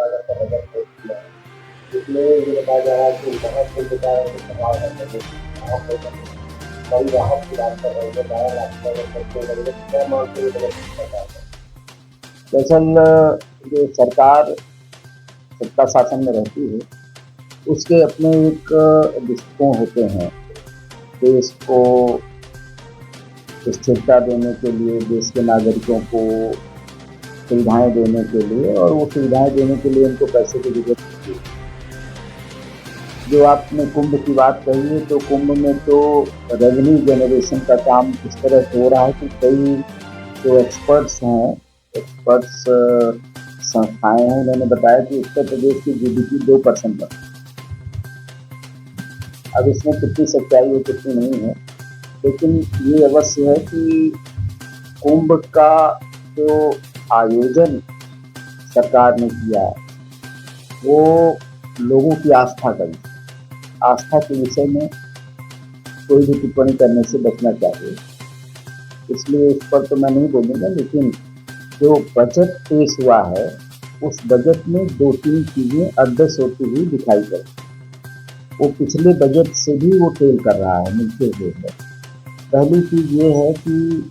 लागत का बजट पेश किया है, जिसमें ये बताया जा रहा है कि महाकुंभ का जो सवाल है, बजट वहाँ पे बड़ी राहत की बात कर रही है, 12 लाख का अगर खर्च हो रही है, क्या मानते हैं बजट कितना चाहते हैं? दरअसल जो सरकार सत्ता शासन में रहती है, उसके अपने एक दृष्टिकोण होते हैं। देश को स्थिरता देने के लिए, देश के नागरिकों को सुविधाएं देने के लिए, और वो सुविधाएं देने के लिए उनको पैसे की जरूरत होती है। जो आपने कुंभ की बात कही है, तो कुंभ में तो रेवेन्यू जनरेशन का काम इस तरह से हो रहा है कि कई जो एक्सपर्ट्स संस्थाएं हैं, उन्होंने बताया कि उत्तर प्रदेश की जीडीपी 2% बढ़ी। अब इसमें कितनी सच्चाई है कितनी नहीं है, लेकिन ये अवश्य है कि कुंभ का जो आयोजन सरकार ने किया, वो लोगों की आस्था के विषय में कोई भी टिप्पणी करने से बचना चाहिए, इसलिए इस पर तो मैं नहीं बोलूँगा। लेकिन जो बजट पेश हुआ है, उस बजट में 2-3 चीज़ें एडजस्ट होती हुई दिखाई पड़ी। वो पिछले बजट से भी वो टेल कर रहा है, मिलते हुए है। पहली चीज़ ये है कि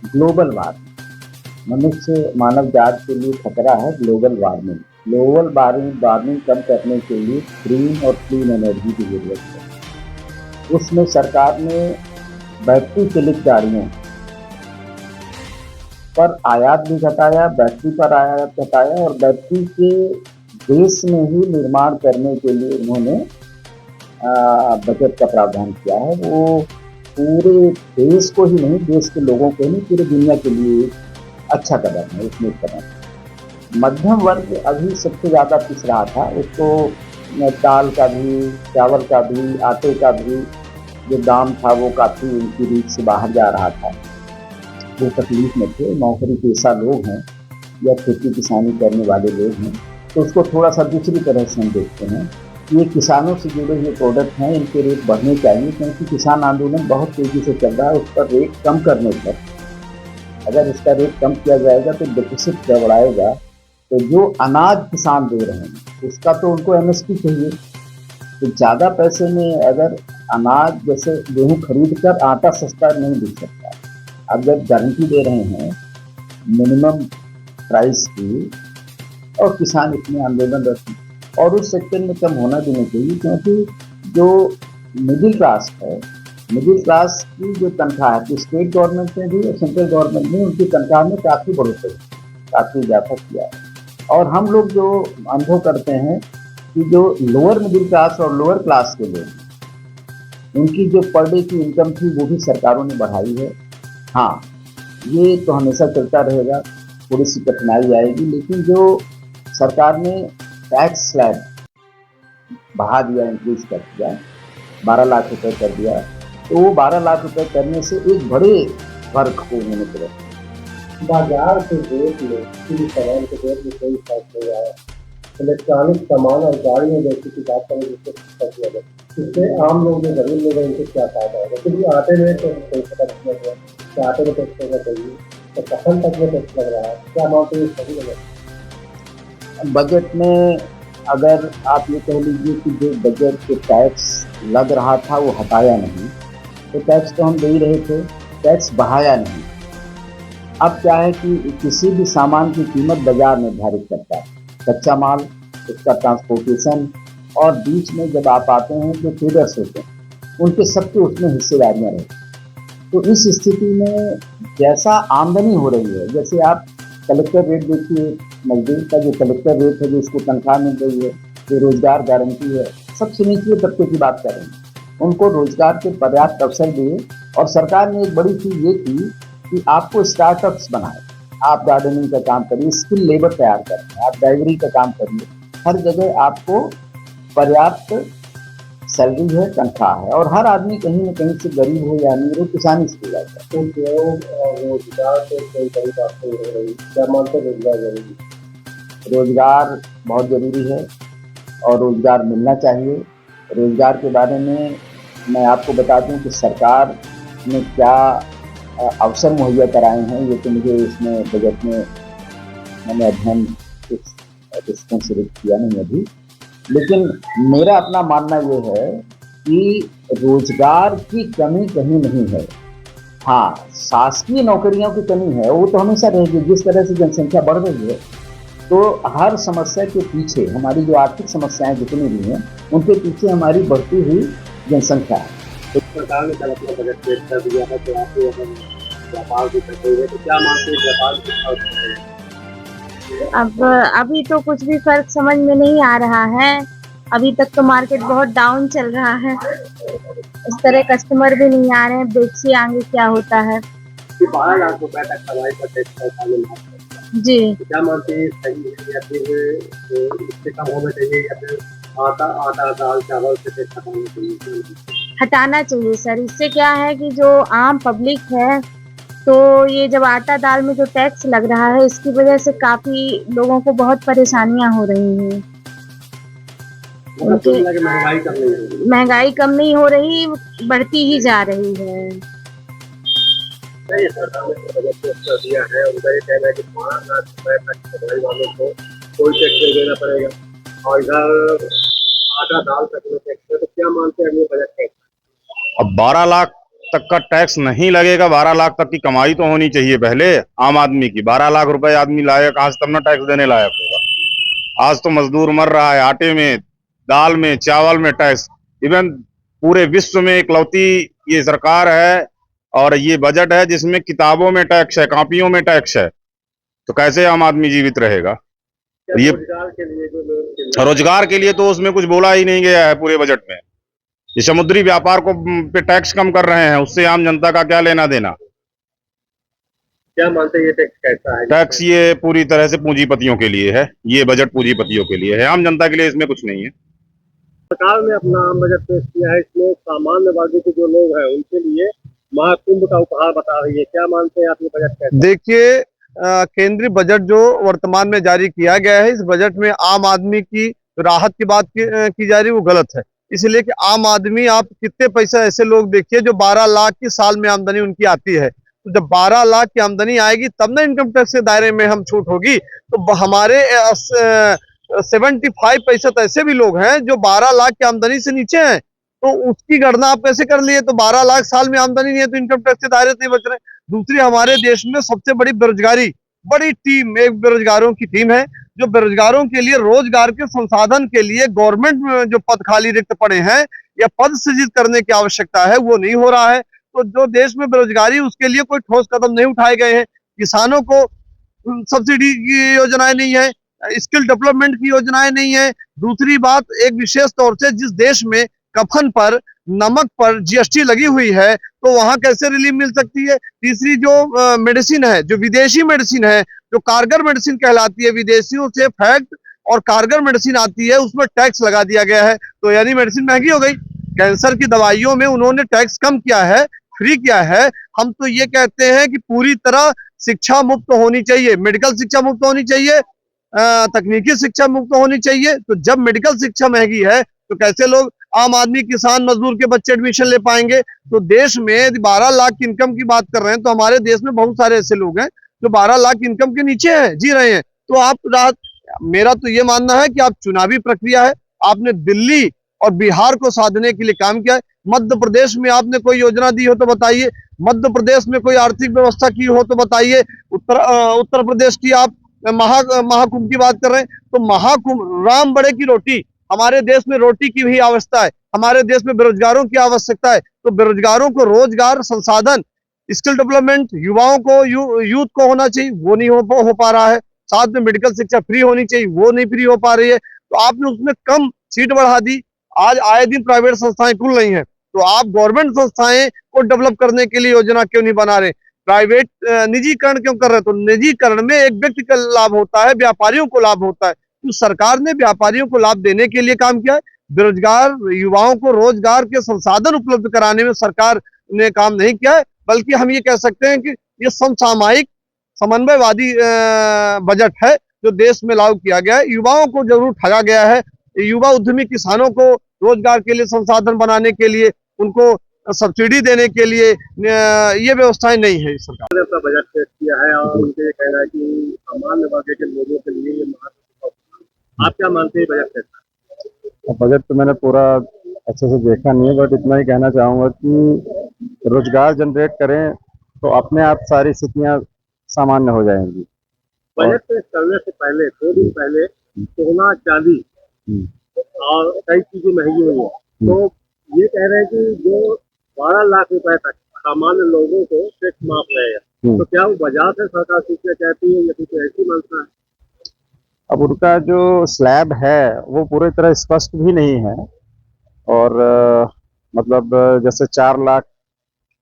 ग्लोबल वार्मिंग, मनुष्य मानव जात के लिए खतरा है ग्लोबल वार्मिंग। ग्लोबल वार्मिंग कम करने के लिए ग्रीन और क्लीन एनर्जी की जरूरत है। उसमें सरकार ने बैटरी चालित गाड़ियों पर आयात भी घटाया, बैटरी पर आयात घटाया, और बैटरी के देश में ही निर्माण करने के लिए उन्होंने बजट का प्रावधान किया है। वो पूरे देश को ही नहीं, देश के लोगों को नहीं, पूरी दुनिया के लिए अच्छा कदम है, उसमें कदम। मध्यम वर्ग अभी सबसे ज़्यादा पिस रहा था, उसको दाल का भी, चावल का भी, आटे का भी जो दाम था वो काफ़ी उनकी रीच से बाहर जा रहा था। वो तकलीफ में थे। नौकरी पेशा लोग हैं या खेती किसानी करने वाले लोग हैं, तो उसको थोड़ा सा दूसरी तरह से हम देखते हैं। ये किसानों से जुड़े हुए प्रोडक्ट हैं, इनके रेट बढ़ने चाहिए, क्योंकि किसान आंदोलन बहुत तेज़ी से चल रहा है। उस पर रेट कम करने पर, अगर इसका रेट कम किया जाएगा तो डेफिसिट गड़बड़ाएगा। तो जो अनाज किसान दे रहे हैं उसका तो उनको एमएसपी चाहिए। तो ज़्यादा पैसे में अगर अनाज, जैसे गेहूँ खरीद कर आटा सस्ता नहीं बिक सकता, अब जब गारंटी दे रहे हैं मिनिमम प्राइस की, और किसान इतने आंदोलनरत हैं, और उस सेक्टर में कम होना भी नहीं चाहिए, क्योंकि जो मिडिल क्लास है, मिडिल क्लास की जो तनख्वाह है, तो स्टेट गवर्नमेंट ने भी और सेंट्रल गवर्नमेंट ने उनकी तनख्वाह में काफ़ी बढ़ोतरी, काफ़ी इजाफा किया है। और हम लोग जो अनुभव करते हैं कि जो लोअर मिडिल क्लास और लोअर क्लास के लोग, उनकी जो पर डे की इनकम थी वो भी सरकारों ने बढ़ाई है। हाँ, ये तो हमेशा चलता रहेगा, थोड़ी सी कठिनाई आएगी, लेकिन जो सरकार ने टैक्स स्लैब बढ़ा दिया, इंक्रीज कर दिया, 12 लाख रुपए कर दिया, तो वो 12 लाख रुपए करने से एक बड़े वर्ग को उन्होंने पकड़ा। बाजार के रेट में किसी भी सामान के रेट में कोई फर्क नहीं आया। इलेक्ट्रॉनिक सामान और गाड़ियों जैसी की बात करें, जिससे टैक्स लगे, इससे आम लोग जो गरीब लोग हैं उनको क्या फायदा होगा? क्योंकि आटे में तो कोई पता नहीं लग रहा कि आटे में टैक्स लगना चाहिए, तो कफन तक में टैक्स लग रहा है। क्या मानते हैं सही लगे? बजट में अगर आप ये कह लीजिए कि जो बजट के टैक्स लग रहा था वो हटाया नहीं, तो टैक्स तो हम दे ही रहे थे, टैक्स बढ़ाया नहीं। अब क्या है कि किसी भी सामान की कीमत बाजार निर्धारित करता है, कच्चा माल, उसका ट्रांसपोर्टेशन, और बीच में जब आप आते हैं जो ट्रेडर्स होते हैं, उनके सबके उसमें हिस्सेदारियाँ रहती हैं। तो इस स्थिति में जैसा आमदनी हो रही है, जैसे आप कलेक्टर रेट देखिए, मजदूर का जो कलेक्टर रेट है, जो उसको तनख्वाह मिल रही है, जो रोजगार गारंटी है, सबसे निचले तबके की बात कर रहे हैं, उनको रोजगार के पर्याप्त अवसर दिए। और सरकार ने एक बड़ी चीज़ ये की कि आपको स्टार्टअप्स बनाए, आप गार्डनिंग का काम करिए, स्किल लेबर तैयार करें, आप ड्राइवरी का काम करिए, हर जगह आपको पर्याप्त सैलरी है, तनख्वाह है, और हर आदमी कहीं न कहीं से गरीब हो या अमीर हो, किसानी से जाता है। तो उद्योग और रोजगार से कोई बड़ी बात नहीं हो रही, क्या मानते हैं रोजगार जरूरी? रोजगार बहुत ज़रूरी है और रोजगार मिलना चाहिए। रोजगार के बारे में मैं आपको बता दूं कि सरकार ने क्या अवसर मुहैया कराए हैं, ये तो मुझे इसमें बजट में मैंने अध्ययन कुछ डिस्कंसिडर किया नहीं अभी, लेकिन मेरा अपना मानना ये है कि रोजगार की कमी कहीं नहीं है। हाँ, शासकीय नौकरियों की कमी है, वो तो हमेशा रहेगी। जिस तरह से जनसंख्या बढ़ रही है, तो हर समस्या के पीछे हमारी जो आर्थिक समस्याएं जितनी भी हैं, उनके पीछे हमारी बढ़ती हुई जनसंख्या है। सरकार ने कल अपना बजट पेश कर दिया है, तो आपको व्यापार भी कर रही है, तो क्या मानते हैं व्यापार की? अब अभी तो कुछ भी फर्क समझ में नहीं आ रहा है। अभी तक तो मार्केट बहुत डाउन चल रहा है, इस तरह कस्टमर भी नहीं आ रहे हैं। देखिए आगे क्या होता है। 12 लाख रुपए तक कमाई का टैक्स जी, तो क्या मानते हैं, सही है या फिर इससे कम होना चाहिए, या फिर आटा दाल चावल से टैक्स हटाना चाहिए? हटाना चाहिए सर। इससे क्या है कि जो आम पब्लिक है, तो ये जब आटा दाल में जो टैक्स लग रहा है, इसकी वजह से काफी लोगों को बहुत परेशानियां हो रही हैं। महंगाई कम नहीं हो रही, बढ़ती ही जा रही है। सरकार ने बजट पेश कर दिया है, उनका ये कहना है कि 12 लाख रुपए तक कमाई वालों को कोई टैक्स नहीं देना पड़ेगा, और इधर आटा दाल तक में टैक्स है। तो क्या मानते हैं ये बजट टैक्स? अब 12 लाख तक का टैक्स नहीं लगेगा। 12 लाख तक की कमाई तो होनी चाहिए पहले आम आदमी की। 12 लाख रुपए आदमी लायक आज तब ना टैक्स देने लायक होगा। आज तो मजदूर मर रहा है, आटे में, दाल में, चावल में टैक्स। इवन पूरे विश्व में इकलौती ये सरकार है और ये बजट है जिसमें किताबों में टैक्स है, कॉपियों में टैक्स है। तो कैसे आम आदमी जीवित रहेगा? ये रोजगार के लिए तो उसमें कुछ बोला ही नहीं गया है पूरे बजट में। ये समुद्री व्यापार को पे टैक्स कम कर रहे हैं, उससे आम जनता का क्या लेना देना? क्या मानते हैं ये टैक्स कैसा है? टैक्स ये पूरी तरह से पूंजीपतियों के लिए है। ये बजट पूंजीपतियों के लिए है, आम जनता के लिए इसमें कुछ नहीं है। सरकार ने अपना आम बजट पेश किया है, इसमें सामान्य वर्ग के जो लोग हैं उनके लिए महाकुंभ का उपहार बता रही है। क्या मानते हैं आप ये बजट कैसा? देखिए, केंद्रीय बजट जो वर्तमान में जारी किया गया है, इस बजट में आम आदमी की राहत की बात की जा रही है, वो गलत है। इसलिए कि आम आदमी, आप कितने पैसा ऐसे लोग देखिए जो 12 लाख की साल में आमदनी उनकी आती है। तो जब 12 लाख की आमदनी आएगी तब ना इनकम टैक्स के दायरे में हम छूट होगी। तो हमारे 75% ऐसे भी लोग हैं जो 12 लाख की आमदनी से नीचे हैं। तो उसकी गणना आप कैसे कर लिए? तो 12 लाख साल में आमदनी नहीं है तो इनकम टैक्स के दायरे से नहीं बच रहे। दूसरी, हमारे देश में सबसे बड़ी बेरोजगारी, बड़ी टीम एक बेरोजगारों की टीम है, जो बेरोजगारों के लिए रोजगार के संसाधन के लिए गवर्नमेंट में जो पद खाली रिक्त पड़े हैं या पद सृजित करने की आवश्यकता है, वो नहीं हो रहा है। तो जो देश में बेरोजगारी, उसके लिए कोई ठोस कदम नहीं उठाए गए हैं। किसानों को सब्सिडी की योजनाएं नहीं है, स्किल डेवलपमेंट की योजनाएं नहीं है। दूसरी बात, एक विशेष तौर से जिस देश में कफन पर, नमक पर जीएसटी लगी हुई है, तो वहां कैसे रिलीफ मिल सकती है? तीसरी, जो मेडिसिन है, जो विदेशी मेडिसिन है, जो कारगर मेडिसिन कहलाती है, विदेशियों से फैक्ट और कारगर मेडिसिन आती है, उसमें टैक्स लगा दिया गया है। तो यानी मेडिसिन महंगी हो गई। कैंसर की दवाइयों में उन्होंने टैक्स कम किया है, फ्री किया है। हम तो ये कहते हैं कि पूरी तरह शिक्षा मुफ्त होनी चाहिए, मेडिकल शिक्षा मुफ्त होनी चाहिए, तकनीकी शिक्षा मुफ्त होनी चाहिए। तो जब मेडिकल शिक्षा महंगी है तो कैसे लोग, आम आदमी, किसान, मजदूर के बच्चे एडमिशन ले पाएंगे? तो देश में 12 लाख की इनकम की बात कर रहे हैं, तो हमारे देश में बहुत सारे ऐसे लोग हैं जो 12 लाख इनकम के नीचे हैं, जी रहे हैं। तो आप, मेरा तो ये मानना है कि आप, चुनावी प्रक्रिया है, आपने दिल्ली और बिहार को साधने के लिए काम किया है। मध्य प्रदेश में आपने कोई योजना दी हो तो बताइए, मध्य प्रदेश में कोई आर्थिक व्यवस्था की हो तो बताइए। उत्तर प्रदेश की आप महाकुंभ की बात कर रहे हैं, तो महाकुंभ, राम बड़े की रोटी, हमारे देश में रोटी की भी आवश्यकता है, हमारे देश में बेरोजगारों की आवश्यकता है। तो बेरोजगारों को रोजगार, संसाधन, स्किल डेवलपमेंट, युवाओं को, यूथ को होना चाहिए, वो नहीं हो पा रहा है। साथ में मेडिकल शिक्षा फ्री होनी चाहिए, वो नहीं फ्री हो पा रही है। तो आपने उसमें कम सीट बढ़ा दी। आज आए दिन प्राइवेट संस्थाएं खुल रही हैं, तो आप गवर्नमेंट संस्थाएं को डेवलप करने के लिए योजना क्यों नहीं बना रहे? प्राइवेट निजीकरण क्यों कर रहे? तो निजीकरण में एक व्यक्ति का लाभ होता है, व्यापारियों को लाभ होता है। तो सरकार ने व्यापारियों को लाभ देने के लिए काम किया है। बेरोजगार युवाओं को रोजगार के संसाधन उपलब्ध कराने में सरकार ने काम नहीं किया है, बल्कि हम ये कह सकते हैं कि ये समसामयिक, समन्वयवादी बजट है जो देश में लागू किया गया है। युवाओं को जरूर ठगा गया है। युवा उद्यमी किसानों को रोजगार के लिए संसाधन बनाने के लिए, उनको सब्सिडी देने के लिए ये व्यवस्थाएं नहीं है। सरकार ने अपना बजट पेश किया है और उनके कहना है कि सामान्य वर्ग के लोगों के लिए ये आप क्या मानते हैं बजट कैसा? बजट तो मैंने पूरा अच्छे से देखा नहीं है, बट इतना ही कहना चाहूँगा कि रोजगार जनरेट करें तो अपने आप सारी स्थितियाँ सामान्य हो जाएंगी। बजट पेश करने से पहले 2 दिन पहले सोना चांदी और कई चीजें महंगी हुई है, तो ये कह रहे हैं कि जो 12 लाख रुपए तक सामान्य लोगों को टैक्स माफ रहेगा, तो क्या वो बाजार से सरकार सीखना चाहती है या कुछ ऐसी मानता है? अब उनका जो स्लैब है वो पूरी तरह स्पष्ट भी नहीं है, और मतलब जैसे 4 लाख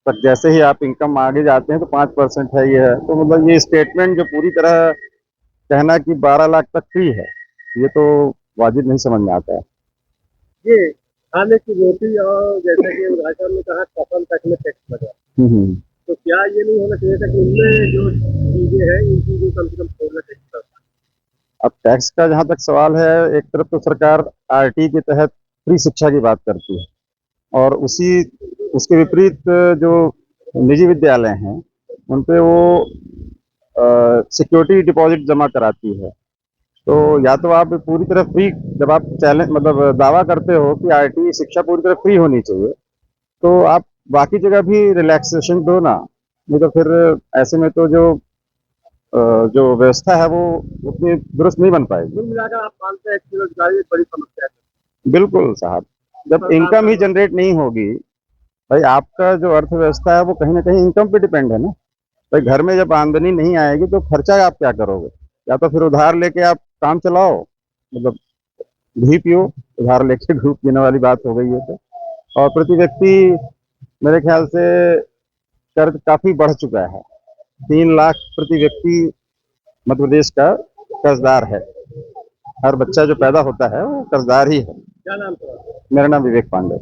तक जैसे ही आप इनकम आगे जाते हैं तो 5% है, ये है। तो मतलब ये स्टेटमेंट जो पूरी तरह कहना कि 12 लाख तक फ्री है, ये तो वाजिब नहीं समझ में आता है। ये खाने की रोटी और जैसे कि भाई साहब ने कहा कफन तक में टैक्स लगा, तो क्या ये नहीं होना चाहिए था कि उनमें जो चीजें हैं इन चीजों कम से कम थोड़ा टैक्स करता? अब टैक्स का जहाँ तक सवाल है, एक तरफ तो सरकार आरटी के तहत फ्री शिक्षा की बात करती है, और उसके विपरीत जो निजी विद्यालय हैं उन पे वो सिक्योरिटी डिपॉजिट जमा कराती है। तो या तो आप पूरी तरह फ्री, जब आप चैलेंज मतलब दावा करते हो कि आरटी शिक्षा पूरी तरह फ्री होनी चाहिए, तो आप बाकी जगह भी रिलैक्सेशन दो ना, नहीं तो फिर ऐसे में तो जो व्यवस्था है वो उतनी दुरुस्त नहीं बन पाएगी। कुल मिलाकर आप मानते हैं कि बेरोजगारी एक बड़ी समस्या है? बिल्कुल साहब, जब इनकम ही जनरेट नहीं होगी, भाई आपका जो अर्थव्यवस्था है वो कहीं ना कहीं इनकम पे डिपेंड है ना। भाई घर में जब आमदनी नहीं आएगी तो खर्चा आप क्या करोगे? या तो फिर उधार लेके आप काम चलाओ, मतलब घी पियो, उधार लेके घूप पीने वाली बात हो गई है। तो और प्रति व्यक्ति मेरे ख्याल से कर्ज काफी बढ़ चुका है। 3 लाख प्रति व्यक्ति मध्य प्रदेश का कर्जदार है। हर बच्चा जो पैदा होता है वो कर्जदार ही है। क्या नाम था? मेरा नाम विवेक पांडे।